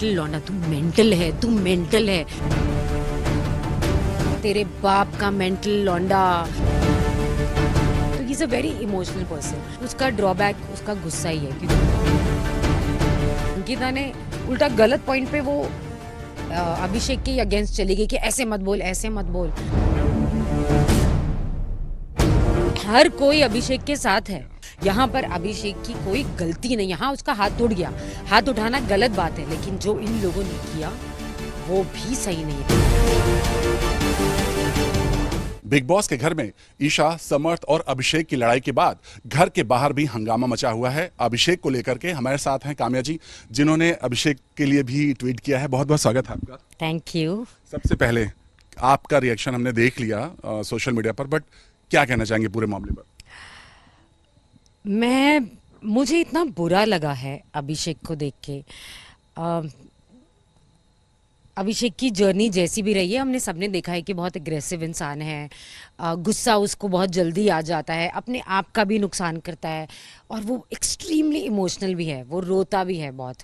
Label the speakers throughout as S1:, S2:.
S1: Mental लौंडा, तू mental है, तू मेंटल है, तेरे बाप का मेंटल लौंडा। तो he is a very emotional person. उसका ड्रॉबैक उसका गुस्सा ही है, क्योंकि अंकिता ने उल्टा गलत पॉइंट पे वो अभिषेक के अगेंस्ट चली गई कि ऐसे मत बोल, ऐसे मत बोल। हर कोई अभिषेक के साथ है, यहाँ पर अभिषेक की कोई गलती नहीं। यहाँ उसका हाथ टूट गया, हाथ उठाना गलत बात है, लेकिन जो इन लोगों ने किया वो भी सही नहीं है।
S2: बिग बॉस के घर में ईशा, समर्थ और अभिषेक की लड़ाई के बाद घर के बाहर भी हंगामा मचा हुआ है। अभिषेक को लेकर के हमारे साथ हैं काम्या जी, जिन्होंने अभिषेक के लिए भी ट्वीट किया है। बहुत बहुत स्वागत है आपका।
S1: Thank you.
S2: सबसे पहले आपका रिएक्शन हमने देख लिया सोशल मीडिया पर, बट क्या कहना चाहेंगे पूरे मामले पर?
S1: मुझे इतना बुरा लगा है अभिषेक को देख के। अभिषेक की जर्नी जैसी भी रही है, हमने सबने देखा है कि बहुत एग्रेसिव इंसान है। गुस्सा उसको बहुत जल्दी आ जाता है, अपने आप का भी नुकसान करता है, और वो एक्सट्रीमली इमोशनल भी है, वो रोता भी है बहुत।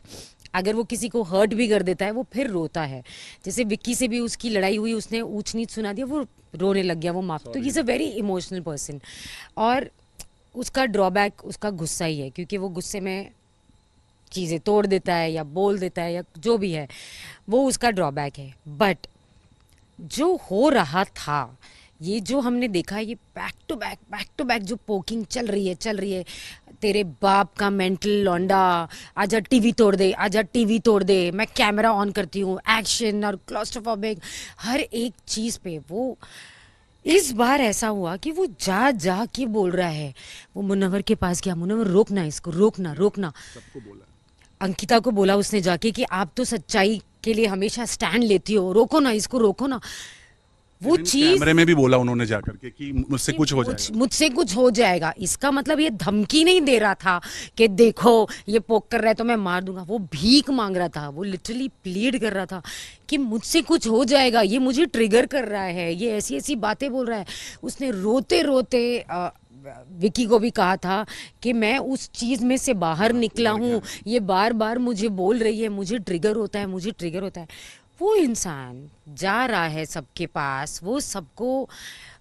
S1: अगर वो किसी को हर्ट भी कर देता है वो फिर रोता है। जैसे विक्की से भी उसकी लड़ाई हुई, उसने ऊंच नीच सुना दिया, वो रोने लग गया, वो माफ। तो he is a very emotional person, और उसका ड्रॉबैक उसका गुस्सा ही है, क्योंकि वो गुस्से में चीज़ें तोड़ देता है या बोल देता है या जो भी है, वो उसका ड्रॉबैक है। बट जो हो रहा था, ये जो हमने देखा, ये बैक टू बैक जो पोकिंग चल रही है, तेरे बाप का मेंटल लौंडा, आजा टीवी तोड़ दे, आजा टीवी तोड़ दे, मैं कैमरा ऑन करती हूँ, एक्शन और क्लॉस्ट्रोफोबिक, हर एक चीज़ पे वो। इस बार ऐसा हुआ कि वो जा के बोल रहा है। वो मुनव्वर के पास गया, मुनव्वर रोकना इसको, रोकना।
S2: सबको बोला,
S1: अंकिता को बोला उसने जाके कि आप तो सच्चाई के लिए हमेशा स्टैंड लेती हो, रोको ना इसको, रोको ना। वो चीज
S2: कैमरे में भी बोला उन्होंने जाकर के कि मुझसे कुछ हो जाएगा,
S1: मुझसे कुछ हो जाएगा। इसका मतलब ये धमकी नहीं दे रहा था कि देखो ये पोक कर रहा है तो मैं मार दूंगा। वो भीख मांग रहा था, वो लिटरली प्लीड कर रहा था कि मुझसे कुछ हो जाएगा, ये मुझे ट्रिगर कर रहा है, ये ऐसी ऐसी बातें बोल रहा है। उसने रोते रोते विकी को भी कहा था कि मैं उस चीज़ में से बाहर निकला हूँ, ये बार बार मुझे बोल रही है, मुझे ट्रिगर होता है, मुझे ट्रिगर होता है। वो इंसान जा रहा है सबके पास, वो सबको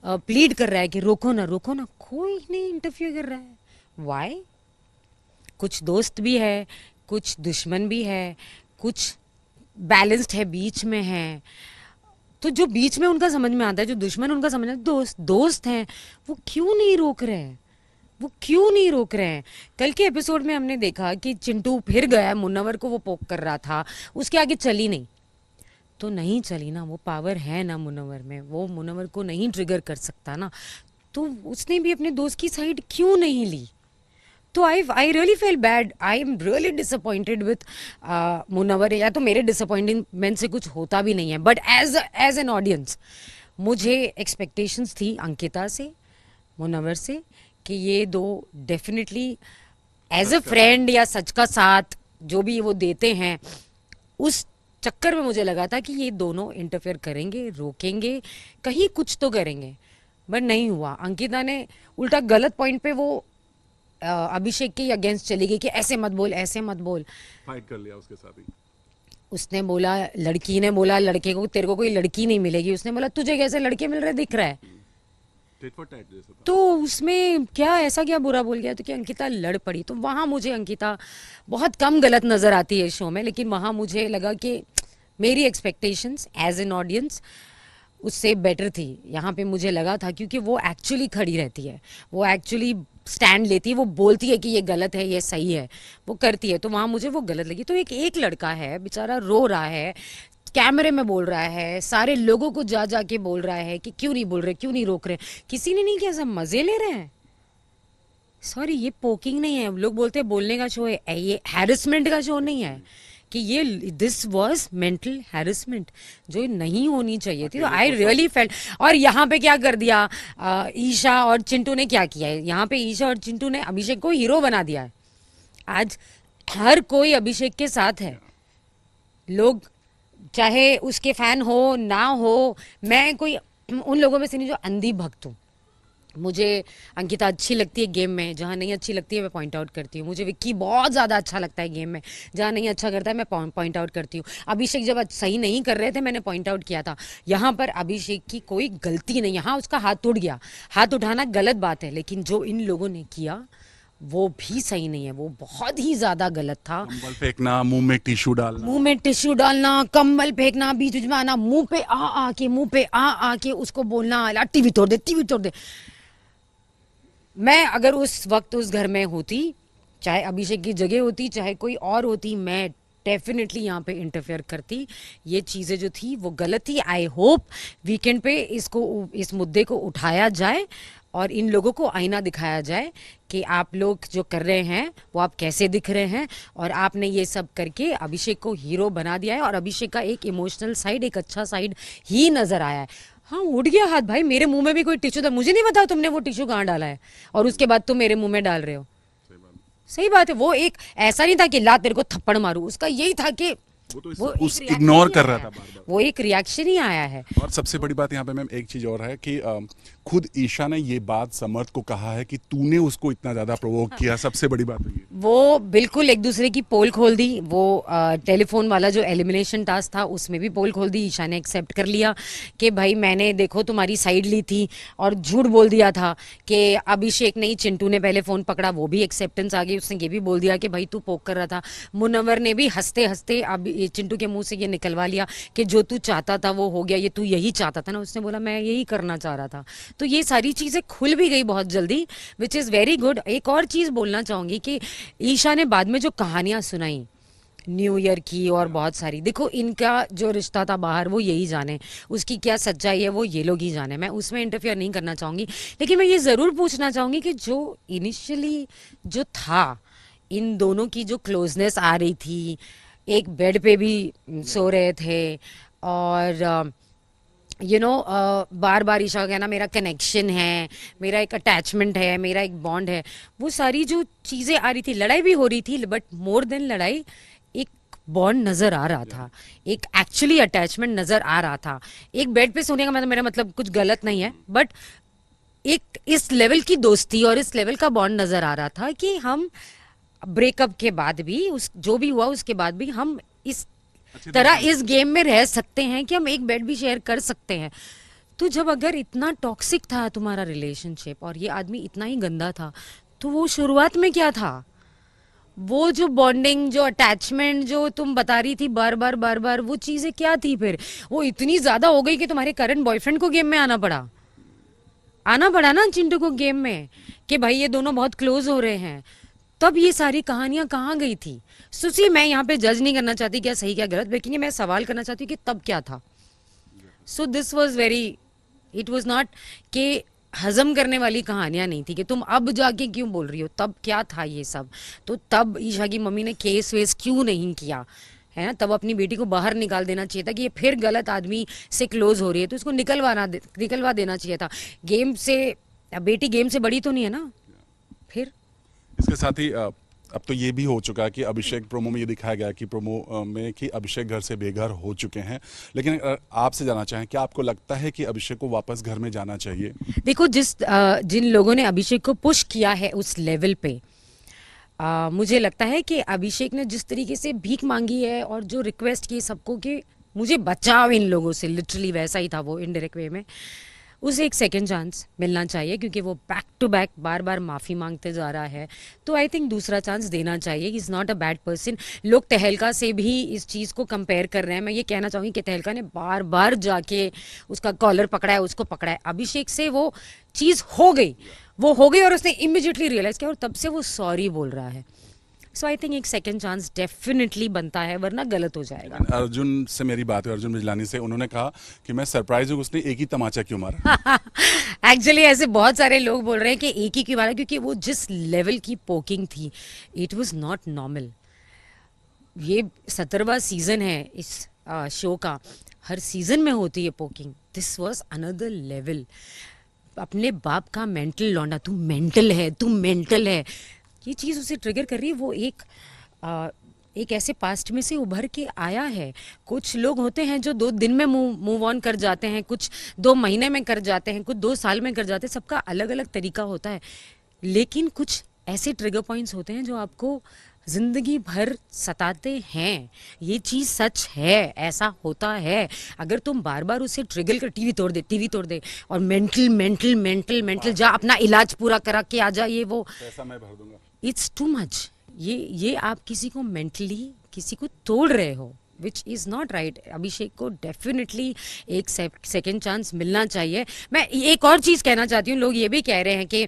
S1: प्लीड कर रहा है कि रोको ना, रोको ना, कोई नहीं इंटरफियर कर रहा है। वाई? कुछ दोस्त भी है, कुछ दुश्मन भी है, कुछ बैलेंस्ड है, बीच में है। तो जो बीच में उनका समझ में आता है, जो दुश्मन उनका समझ में आता है, दोस्त हैं, वो क्यों नहीं रोक रहे हैं? वो क्यों नहीं रोक रहे हैं? कल के एपिसोड में हमने देखा कि चिंटू फिर गया, मुनव्वर को वो पोक कर रहा था, उसके आगे चली नहीं, तो नहीं चली ना। वो पावर है ना मुनव्वर में, वो मुनव्वर को नहीं ट्रिगर कर सकता ना। तो उसने भी अपने दोस्त की साइड क्यों नहीं ली? तो I really feel bad, I am really disappointed with Munawar. या तो मेरे डिसअपॉइंटमेंट से कुछ होता भी नहीं है, बट एज एन ऑडियंस मुझे एक्सपेक्टेशंस थी अंकिता से, मुनव्वर से, कि ये दो डेफिनेटली एज अ फ्रेंड या सच का साथ जो भी वो देते हैं, उस चक्कर में मुझे लगा था कि ये दोनों इंटरफेयर करेंगे, रोकेंगे, कहीं कुछ तो करेंगे। बट नहीं हुआ। अंकिता ने उल्टा गलत पॉइंट पे वो अभिषेक के अगेंस्ट चली गई कि ऐसे मत बोल, ऐसे मत बोल।
S2: फाइट कर लिया उसके साथ ही।
S1: उसने बोला, लड़की ने बोला लड़के को, तेरे को कोई लड़की नहीं मिलेगी। उसने बोला तुझे कैसे लड़के मिल रहे दिख रहा है?
S2: टिट फॉर टैट जैसा था।
S1: तो उसमें क्या ऐसा क्या बुरा बोल गया तो कि अंकिता लड़ पड़ी? तो वहाँ मुझे अंकिता बहुत कम गलत नज़र आती है शो में, लेकिन वहाँ मुझे लगा कि मेरी एक्सपेक्टेशंस एज एन ऑडियंस उससे बेटर थी। यहाँ पे मुझे लगा था, क्योंकि वो एक्चुअली खड़ी रहती है, वो एक्चुअली स्टैंड लेती है, वो बोलती है कि ये गलत है, ये सही है, वो करती है। तो वहाँ मुझे वो गलत लगी। तो एक लड़का है बेचारा, रो रहा है, कैमरे में बोल रहा है, सारे लोगों को जा के बोल रहा है कि क्यों नहीं बोल रहे, क्यों नहीं रोक रहे। किसी ने नहीं किया, सब मजे ले रहे हैं। सॉरी, ये पोकिंग नहीं है। लोग बोलते हैं बोलने का शो है, ये हैरेसमेंट का शो नहीं है। कि ये दिस वाज मेंटल हैरेसमेंट जो नहीं होनी चाहिए थी। तो आई रियली फेल्ट। और यहाँ पे क्या कर दिया ईशा और चिंटू ने, क्या किया है यहाँ पे? ईशा और चिंटू ने अभिषेक को हीरो बना दिया है। आज हर कोई अभिषेक के साथ है, लोग चाहे उसके फैन हो ना हो। मैं कोई उन लोगों में से नहीं जो अंधी भक्त हूँ, मुझे अंकिता अच्छी लगती है गेम में, जहाँ नहीं अच्छी लगती है मैं पॉइंट आउट करती हूँ। मुझे विक्की बहुत ज़्यादा अच्छा लगता है गेम में, जहाँ नहीं अच्छा करता है मैं पॉइंट आउट करती हूँ। अभिषेक जब सही नहीं कर रहे थे मैंने पॉइंट आउट किया था। यहाँ पर अभिषेक की कोई गलती नहीं, यहाँ उसका हाथ टूट गया, हाथ उठाना गलत बात है, लेकिन जो इन लोगों ने किया वो भी सही नहीं है, वो बहुत ही ज़्यादा गलत था।
S2: कंबल फेंकना, मुंह में टिश्यू डालना,
S1: मुंह में टिश्यू डालना, कंबल फेंकना, बीच बीच में आना, मुंह पे आके मुंह पे आके उसको बोलना ला टीवी तोड़ दे, टीवी तोड़ दे। मैं अगर उस वक्त उस घर में होती, चाहे अभिषेक की जगह होती चाहे कोई और होती, मैं डेफिनेटली यहाँ पे इंटरफेयर करती। ये चीज़ें जो थी वो गलत थी। आई होप वीकेंड पे इस मुद्दे को उठाया जाए और इन लोगों को आईना दिखाया जाए कि आप लोग जो कर रहे हैं वो आप कैसे दिख रहे हैं, और आपने ये सब करके अभिषेक को हीरो बना दिया है और अभिषेक का एक इमोशनल साइड, एक अच्छा साइड ही नजर आया है। हाँ, उठ गया हाथ भाई, मेरे मुंह में भी कोई टिश्यू था, मुझे नहीं बताया तुमने वो टिश्यू कहाँ डाला है और उसके बाद तुम मेरे मुंह में डाल रहे हो। सही बात है, वो एक ऐसा नहीं था कि ला तेरे को थप्पड़ मारूं, उसका यही था कि
S2: वो तो
S1: वो
S2: उस
S1: एक
S2: इग्नोर
S1: reaction
S2: कर
S1: ही
S2: रहा
S1: आया
S2: था
S1: है।
S2: बार बार।
S1: वो एक रिएक्शन ही आया है।
S2: और सबसे बड़ी बात यहाँ पे मैम एक चीज और है कि खुद ईशा ने ये बात समर्थ को कहा है कि तूने उसको इतना ज्यादा प्रोवोक किया, सबसे बड़ी बात है ये।
S1: वो बिल्कुल एक दूसरे की पोल खोल दी। वो टेलीफोन वाला जो एलिमिनेशन टास्क था उसमें भी पोल खोल दी। ईशा ने एक्सेप्ट कर लिया कि भाई मैंने देखो तुम्हारी साइड ली थी, और झूठ बोल दिया था कि अभिषेक नहीं चिंटू ने पहले फ़ोन पकड़ा, वो भी एक्सेप्टेंस आ गई। उसने ये भी बोल दिया कि भाई तू पोक कर रहा था। मुनव्वर ने भी हंसते हंसते अब चिंटू के मुंह से ये निकलवा लिया कि जो तू चाहता था वो हो गया, ये तू यही चाहता था ना। उसने बोला मैं यही करना चाह रहा था। तो ये सारी चीज़ें खुल भी गई बहुत जल्दी, विच इज़ वेरी गुड। एक और चीज़ बोलना चाहूँगी कि ईशा ने बाद में जो कहानियां सुनाई न्यू ईयर की और बहुत सारी, देखो इनका जो रिश्ता था बाहर वो यही जाने, उसकी क्या सच्चाई है वो ये लोग ही जाने। मैं उसमें इंटरफेयर नहीं करना चाहूँगी, लेकिन मैं ये ज़रूर पूछना चाहूँगी कि जो इनिशियली जो था इन दोनों की जो क्लोजनेस आ रही थी, एक बेड पे भी सो रहे थे, और बार बार ईशा का कहना मेरा कनेक्शन है, मेरा एक अटैचमेंट है, मेरा एक बॉन्ड है, वो सारी जो चीज़ें आ रही थी, लड़ाई भी हो रही थी, बट मोर देन लड़ाई एक बॉन्ड नज़र आ रहा था, एक एक्चुअली अटैचमेंट नज़र आ रहा था। एक बेड पे सोने का मतलब, मेरा मतलब कुछ गलत नहीं है, बट एक इस लेवल की दोस्ती और इस लेवल का बॉन्ड नज़र आ रहा था कि हम ब्रेकअप के बाद भी, उस जो भी हुआ उसके बाद भी हम इस तरह इस गेम में रह सकते हैं कि हम एक बेड भी शेयर कर सकते हैं। तो जब अगर इतना टॉक्सिक था तुम्हारा रिलेशनशिप और ये आदमी इतना ही गंदा था, तो वो शुरुआत में क्या था? वो जो बॉन्डिंग, जो अटैचमेंट जो तुम बता रही थी बार बार, वो चीज़ें क्या थी फिर? वो इतनी ज़्यादा हो गई कि तुम्हारे करंट बॉयफ्रेंड को गेम में आना पड़ा ना चिंटू को गेम में, कि भाई ये दोनों बहुत क्लोज हो रहे हैं। तब ये सारी कहानियां कहाँ गई थी? सुसी, मैं यहाँ पे जज नहीं करना चाहती क्या सही क्या गलत, लेकिन ये मैं सवाल करना चाहती हूँ कि तब क्या था। So this was very, it was not कि हजम करने वाली कहानियां नहीं थी कि तुम अब जाके क्यों बोल रही हो, तब क्या था ये सब। तो तब ईशा की मम्मी ने केस वेस क्यों नहीं किया, है ना? तब अपनी बेटी को बाहर निकाल देना चाहिए था कि ये फिर गलत आदमी से क्लोज हो रही है, तो इसको निकलवा देना चाहिए था गेम से। बेटी गेम से बड़ी तो नहीं है ना फिर।
S2: इसके साथ ही अब तो ये भी हो चुका है कि अभिषेक, प्रोमो में ये दिखाया गया कि प्रोमो में कि अभिषेक घर से बेघर हो चुके हैं, लेकिन आपसे जानना चाहें क्या आपको लगता है कि अभिषेक को वापस घर में जाना चाहिए?
S1: देखो, जिन लोगों ने अभिषेक को पुश किया है उस लेवल पे, मुझे लगता है कि अभिषेक ने जिस तरीके से भीख मांगी है और जो रिक्वेस्ट की सबको कि मुझे बचाओ इन लोगों से, लिटरली वैसा ही था वो इनडायरेक्ट वे में। उसे एक सेकंड चांस मिलना चाहिए, क्योंकि वो बैक टू बैक बार बार माफ़ी मांगते जा रहा है, तो आई थिंक दूसरा चांस देना चाहिए। Is not a bad person. लोग तहलका से भी इस चीज़ को कंपेयर कर रहे हैं। मैं ये कहना चाहूँगी कि तहलका ने बार बार जाके उसका कॉलर पकड़ा है, उसको पकड़ा है। अभिषेक से वो चीज़ हो गई और उसने इमिजिएटली रियलाइज़ किया और तब से वो सॉरी बोल रहा है। सो आई थिंक एक सेकंड चांस डेफिनेटली बनता है, वरना गलत हो जाएगा।
S2: अर्जुन से मेरी बात हुई, अर्जुन बिजलानी से, उन्होंने कहा कि मैं सरप्राइज हूँ उसने एक ही तमाचा क्यों मारा।
S1: एक्चुअली ऐसे बहुत सारे लोग बोल रहे हैं कि एक ही क्यों मारा, क्योंकि वो जिस लेवल की पोकिंग थी, इट वाज नॉट नॉर्मल। ये 17वां सीजन है इस शो का, हर सीजन में होती है poking, this was another level. अपने बाप का मेंटल लौंडा, तू मेंटल है, ये चीज़ उसे ट्रिगर कर रही है। वो एक एक ऐसे पास्ट में से उभर के आया है। कुछ लोग होते हैं जो 2 दिन में मूव ऑन कर जाते हैं, कुछ 2 महीने में कर जाते हैं, कुछ 2 साल में कर जाते हैं, सबका अलग अलग तरीका होता है। लेकिन कुछ ऐसे ट्रिगर पॉइंट्स होते हैं जो आपको जिंदगी भर सताते हैं। ये चीज सच है, ऐसा होता है। अगर तुम बार बार उसे ट्रिगर कर, टीवी तोड़ दे और मेंटल मेंटल मेंटल मेंटल जा, अपना इलाज पूरा करा के आ जा, ये वो,
S2: पैसा मैं भर दूंगा।
S1: It's too much. ये आप किसी को मेंटली किसी को तोड़ रहे हो, विच इज़ नॉट राइट। अभिषेक को डेफिनेटली एक सेकेंड चांस मिलना चाहिए। मैं एक और चीज़ कहना चाहती हूँ, लोग ये भी कह रहे हैं कि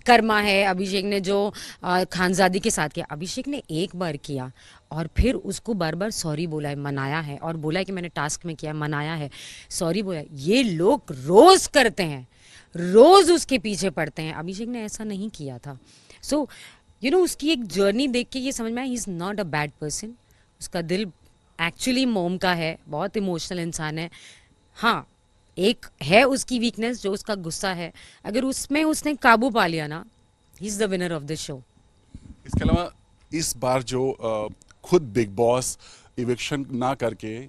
S1: कर्मा है अभिषेक ने जो खानजादी के साथ किया। अभिषेक ने एक बार किया और फिर उसको बार बार सॉरी बोला है, मनाया है, और बोला है कि मैंने टास्क में किया, मनाया है, सॉरी बोला है। ये लोग रोज करते हैं, रोज उसके पीछे पड़ते हैं। अभिषेक ने ऐसा नहीं किया था। सो उसकी एक जर्नी देख के ये समझ में आया, he is not a bad person. उसका दिल एक्चुअली मोम का है, बहुत इमोशनल इंसान है। हाँ, एक है उसकी वीकनेस जो उसका गुस्सा है, अगर उसमें उसने काबू पा लिया ना, he is the winner of the show.
S2: इसके अलावा इस बार जो खुद बिग बॉस इविक्शन ना करके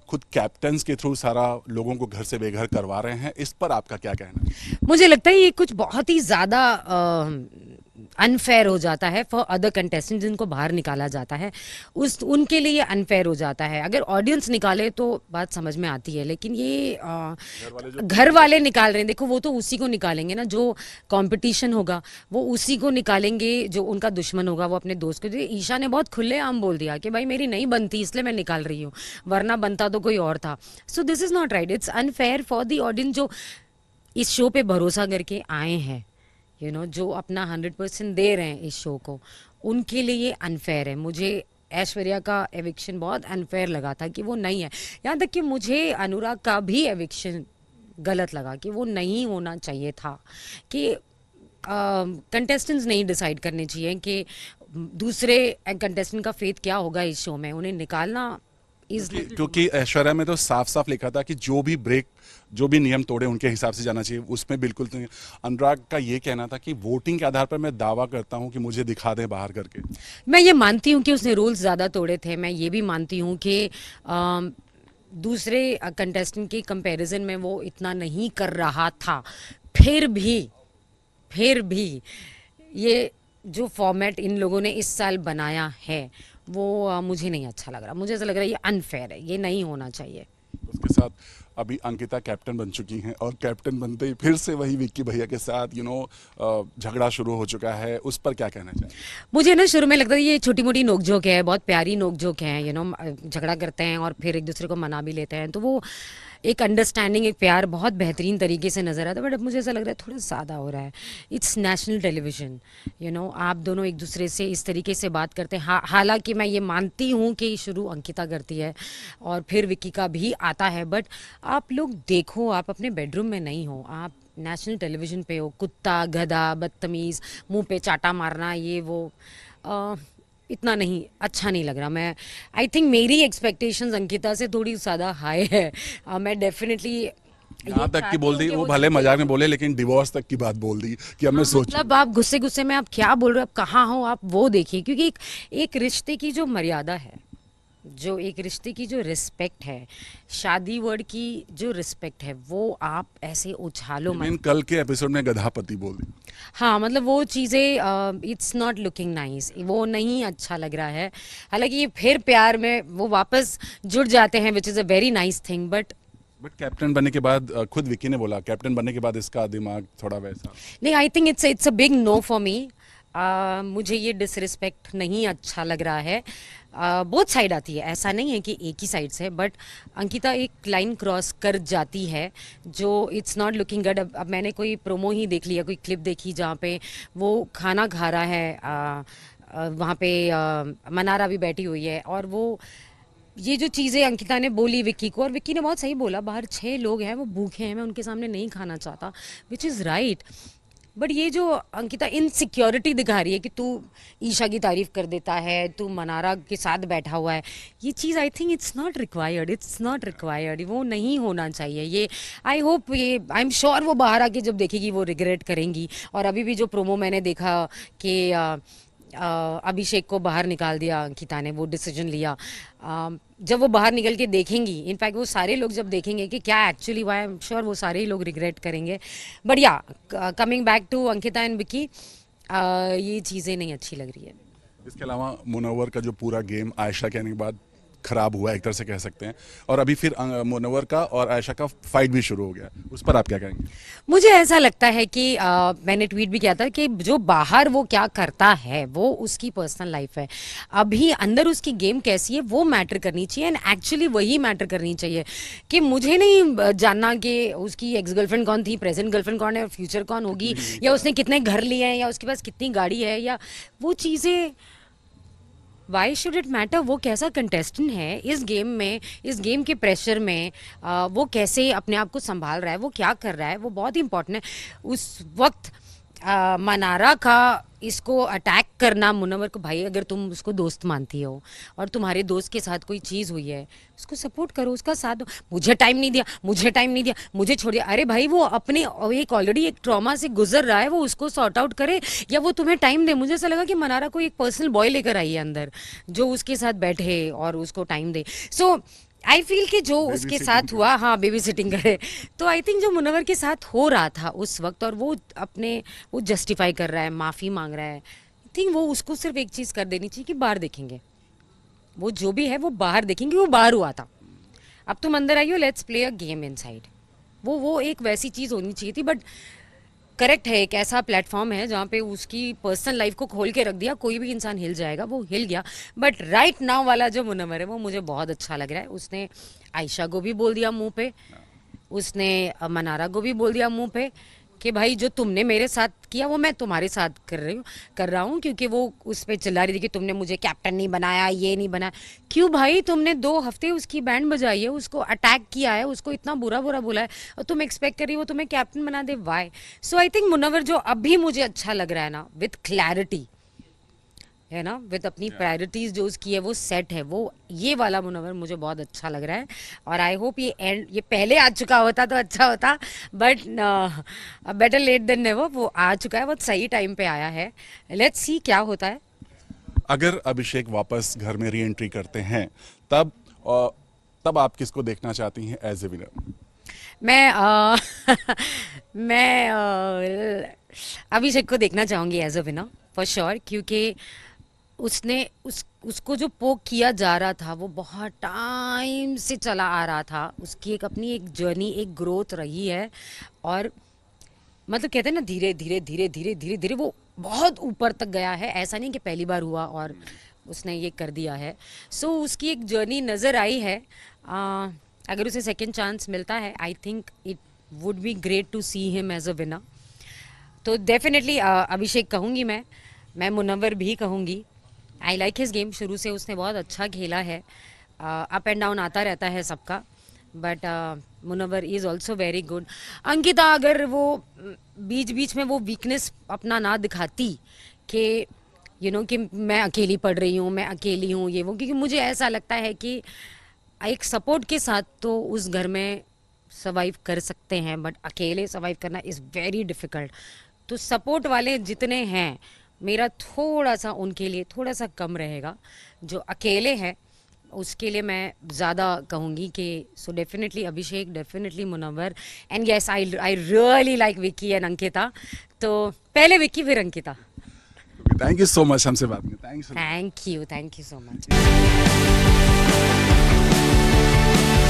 S2: खुद कैप्टन्स के थ्रू सारा लोगों को घर से बेघर करवा रहे हैं, इस पर आपका क्या कहना है?
S1: मुझे लगता है ये कुछ बहुत ही ज़्यादा अनफेयर हो जाता है फॉर अदर कंटेस्टेंट जिनको बाहर निकाला जाता है, उनके लिए अनफेयर हो जाता है। अगर ऑडियंस निकाले तो बात समझ में आती है, लेकिन ये घर वाले निकाल रहे हैं। देखो, वो तो उसी को निकालेंगे ना जो कंपटीशन होगा, वो उसी को निकालेंगे जो उनका दुश्मन होगा, वो अपने दोस्त को। ईशा ने बहुत खुलेआम बोल दिया कि भाई मेरी नहीं बनती इसलिए मैं निकाल रही हूँ, वरना बनता तो कोई और था। So this is not right, it's unfair for the audience जो इस शो पे भरोसा करके आए हैं, जो अपना 100% दे रहे हैं इस शो को, उनके लिए ये अनफेयर है। मुझे ऐश्वर्या का एविक्शन बहुत अनफेयर लगा था कि वो नहीं है। यहाँ तक कि मुझे अनुराग का भी एविक्शन गलत लगा कि वो नहीं होना चाहिए था, कि कंटेस्टेंट्स नहीं डिसाइड करने चाहिए कि दूसरे कंटेस्टेंट का फेथ क्या होगा इस शो में, उन्हें निकालना।
S2: क्योंकि ऐश्वर्या में तो साफ साफ लिखा था कि जो भी नियम तोड़े उनके हिसाब से जाना चाहिए, उसमें बिल्कुल नहीं। अनुराग का ये कहना था कि वोटिंग के आधार पर मैं दावा करता हूं कि मुझे दिखा दें बाहर करके।
S1: मैं ये मानती हूँ कि उसने रूल्स ज़्यादा तोड़े थे, मैं ये भी मानती हूँ कि दूसरे कंटेस्टेंट के कंपैरिजन में वो इतना नहीं कर रहा था। फिर भी ये जो फॉर्मेट इन लोगों ने इस साल बनाया है वो मुझे नहीं अच्छा लग रहा। मुझे ऐसा लग रहा है ये अनफेयर है, ये नहीं होना चाहिए।
S2: उसके साथ अभी अंकिता कैप्टन बन चुकी हैं और कैप्टन बनते ही फिर से वही विक्की भैया के साथ झगड़ा शुरू हो चुका है, उस पर क्या कहना चाहिए?
S1: मुझे ना शुरू में लगता था ये छोटी मोटी नोकझोंक है, बहुत प्यारी नोकझोंक है, झगड़ा करते हैं और फिर एक दूसरे को मना भी लेते हैं, तो वो एक अंडरस्टैंडिंग, एक प्यार बहुत बेहतरीन तरीके से नजर आता है। बट अब मुझे ऐसा लग रहा है थोड़ा ज़्यादा हो रहा है। इट्स नेशनल टेलीविजन, आप दोनों एक दूसरे से इस तरीके से बात करते हैं। हालांकि मैं ये मानती हूँ कि शुरू अंकिता करती है और फिर विक्की का भी आता है, बट आप लोग देखो, आप अपने बेडरूम में नहीं हो, आप नेशनल टेलीविजन पे हो। कुत्ता, गधा, बदतमीज़, मुंह पे चाटा मारना, ये वो इतना नहीं अच्छा नहीं लग रहा। मैं आई थिंक मेरी एक्सपेक्टेशंस अंकिता से थोड़ी ज़्यादा हाई है। मैं डेफिनेटली
S2: यहाँ तक की बोल दी, वो भले मजाक में बोले लेकिन डिवोर्स तक की बात बोल दी कि अब मैं सोच,
S1: मतलब आप गुस्से में आप क्या बोल रहे हो, आप कहाँ हो, आप वो देखिए। क्योंकि एक रिश्ते की जो मर्यादा है, जो एक रिश्ते की जो रिस्पेक्ट है, शादी वर्ड की जो रिस्पेक्ट है, वो आप ऐसे उछालो मत।
S2: कल के एपिसोड में गधापति बोल दी।
S1: हाँ, मतलब वो चीज़ें इट्स नॉट लुकिंग नाइस, वो नहीं अच्छा लग रहा है। हालांकि ये फिर प्यार में वो वापस जुड़ जाते हैं, which is a very nice thing. But
S2: captain बनने के बाद खुद विक्की ने बोला कैप्टन बनने के बाद इसका दिमाग थोड़ा वैसा
S1: नहीं। I think it's a big no for me. मुझे ये डिसरिस्पेक्ट नहीं अच्छा लग रहा है। बोथ साइड आती है, ऐसा नहीं है कि एक ही साइड से, बट अंकिता एक लाइन क्रॉस कर जाती है जो इट्स नॉट लुकिंग गुड। अब मैंने कोई प्रोमो ही देख लिया, कोई क्लिप देखी जहाँ पे वो खाना खा रहा है, वहाँ पे मनारा भी बैठी हुई है, और वो ये जो चीज़ें अंकिता ने बोली विक्की को, और विक्की ने बहुत सही बोला, बाहर 6 लोग हैं, वो भूखे हैं, मैं उनके सामने नहीं खाना चाहता, विच इज़ राइट। बट ये जो अंकिता इनसिक्योरिटी दिखा रही है कि तू ईशा की तारीफ कर देता है, तू मनारा के साथ बैठा हुआ है, ये चीज़ I think it's not required, वो नहीं होना चाहिए। ये आई होप, ये आई एम श्योर वो बाहर आके जब देखेगी वो रिग्रेट करेंगी। और अभी भी जो प्रोमो मैंने देखा कि अभिषेक को बाहर निकाल दिया अंकिता ने, वो डिसीजन लिया। जब वो बाहर निकल के देखेंगी, इनफैक्ट वो सारे लोग जब देखेंगे कि क्या एक्चुअली हुआ है, आई एम श्योर वो सारे ही लोग रिग्रेट करेंगे। But yeah, coming back to Ankita and Vicky, ये चीज़ें नहीं अच्छी लग रही है।
S2: इसके अलावा मुनव्वर का जो पूरा गेम आयशा के आने के बाद खराब हुआ एक तरह से कह सकते हैं, और अभी फिर मुनव्वर का और आयशा का फाइट भी शुरू हो गया, उस पर आप क्या कहेंगे?
S1: मुझे ऐसा लगता है कि मैंने ट्वीट भी किया था कि जो बाहर वो क्या करता है वो उसकी पर्सनल लाइफ है, अभी अंदर उसकी गेम कैसी है वो मैटर करनी चाहिए, एंड एक्चुअली वही मैटर करनी चाहिए। कि मुझे नहीं जानना कि उसकी एक्स गर्लफ्रेंड कौन थी, प्रेजेंट गर्लफ्रेंड कौन है और फ्यूचर कौन होगी, या उसने कितने घर लिए हैं, या उसके पास कितनी गाड़ी है, या वो चीज़ें वाई शुड इट मैटर। वो कैसा कंटेस्टेंट है इस गेम में, इस गेम के प्रेशर में, वो कैसे अपने आप को संभाल रहा है, वो क्या कर रहा है, वो बहुत इंपॉर्टेंट है। उस वक्त मनारा का इसको अटैक करना मुनव्वर को, भाई अगर तुम उसको दोस्त मानती हो और तुम्हारे दोस्त के साथ कोई चीज़ हुई है, उसको सपोर्ट करो, उसका साथ दो। मुझे टाइम नहीं दिया, मुझे टाइम नहीं दिया, मुझे छोड़ दिया। अरे भाई वो अपने एक ऑलरेडी एक ट्रॉमा से गुजर रहा है, वो उसको सॉर्ट आउट करे या वो तुम्हें टाइम दे। मुझे ऐसा लगा कि मनारा को एक पर्सनल बॉय लेकर आई है अंदर, जो उसके साथ बैठे और उसको time they. So I feel कि जो उसके साथ हुआ, हाँ बेबी सिटिंग करे, तो आई थिंक जो मुनव्वर के साथ हो रहा था उस वक्त, और वो अपने वो जस्टिफाई कर रहा है, माफ़ी मांग रहा है, आई थिंक वो उसको सिर्फ एक चीज़ कर देनी चाहिए कि बाहर देखेंगे, वो जो भी है वो बाहर देखेंगे, वो बाहर हुआ था, अब तुम अंदर आइयो, let's play a game inside. वो एक वैसी चीज़ होनी चाहिए थी। बट करेक्ट है, एक ऐसा प्लेटफॉर्म है जहाँ पे उसकी पर्सनल लाइफ को खोल के रख दिया, कोई भी इंसान हिल जाएगा, वो हिल गया। बट राइट नाउ वाला जो मुनव्वर है वो मुझे बहुत अच्छा लग रहा है। उसने आयशा को भी बोल दिया मुंह पे, उसने मनारा को भी बोल दिया मुंह पे कि भाई जो तुमने मेरे साथ किया वो मैं तुम्हारे साथ कर रहा हूँ, क्योंकि वो उस पर चिल्ला रही थी कि तुमने मुझे कैप्टन नहीं बनाया, ये नहीं बनाया। क्यों भाई, तुमने 2 हफ्ते उसकी बैंड बजाई है, उसको अटैक किया है, उसको इतना बुरा बुरा बोला है, और तुम एक्सपेक्ट कर रही हो वो तुम्हें कैप्टन बना दे? Why? So I think Munawar जो अभी मुझे अच्छा लग रहा है ना, विथ क्लैरिटी है ना, विद अपनी प्रायोरिटीज जो उसकी है वो सेट है, वो ये वाला मुनव्वर मुझे बहुत अच्छा लग रहा है। और आई होप ये पहले आ चुका होता तो अच्छा होता, but better late than never. वो आ चुका है, बहुत सही टाइम पे आया है। लेट्स सी क्या होता है।
S2: अगर अभिषेक वापस घर में री एंट्री करते हैं तब तब आप किसको देखना चाहती हैं एज ए विनर?
S1: मैं मैं अभिषेक को देखना चाहूँगी as a winner for sure, क्योंकि उसको जो पोक किया जा रहा था वो बहुत टाइम से चला आ रहा था, उसकी एक अपनी एक जर्नी, एक ग्रोथ रही है। और मतलब कहते हैं ना, धीरे धीरे धीरे धीरे धीरे धीरे वो बहुत ऊपर तक गया है। ऐसा नहीं कि पहली बार हुआ और उसने ये कर दिया है। सो उसकी एक जर्नी नज़र आई है। अगर उसे सेकंड चांस मिलता है, I think it would be great to see him as a winner. तो डेफिनेटली अभिषेक कहूँगी मैं मुनव्वर भी कहूँगी। आई लाइक हिज गेम, शुरू से उसने बहुत अच्छा खेला है। अप एंड डाउन आता रहता है सबका, but Munawar is also very good. Ankita अगर वो बीच बीच में वो वीकनेस अपना ना दिखाती कि कि मैं अकेली पढ़ रही हूँ, मैं अकेली हूँ, ये वो, क्योंकि मुझे ऐसा लगता है कि एक सपोर्ट के साथ तो उस घर में सर्वाइव कर सकते हैं, बट अकेले सर्वाइव करना इज़ वेरी डिफ़िकल्ट। तो सपोर्ट वाले जितने हैं, मेरा थोड़ा सा उनके लिए थोड़ा सा कम रहेगा। जो अकेले हैं उसके लिए मैं ज़्यादा कहूँगी कि so definitely Abhishek, definitely Munawar, and yes I really like Vicky and Ankita. तो पहले विक्की फिर Ankita.
S2: Thank you so much हमसे बात करें।
S1: Thank you so much.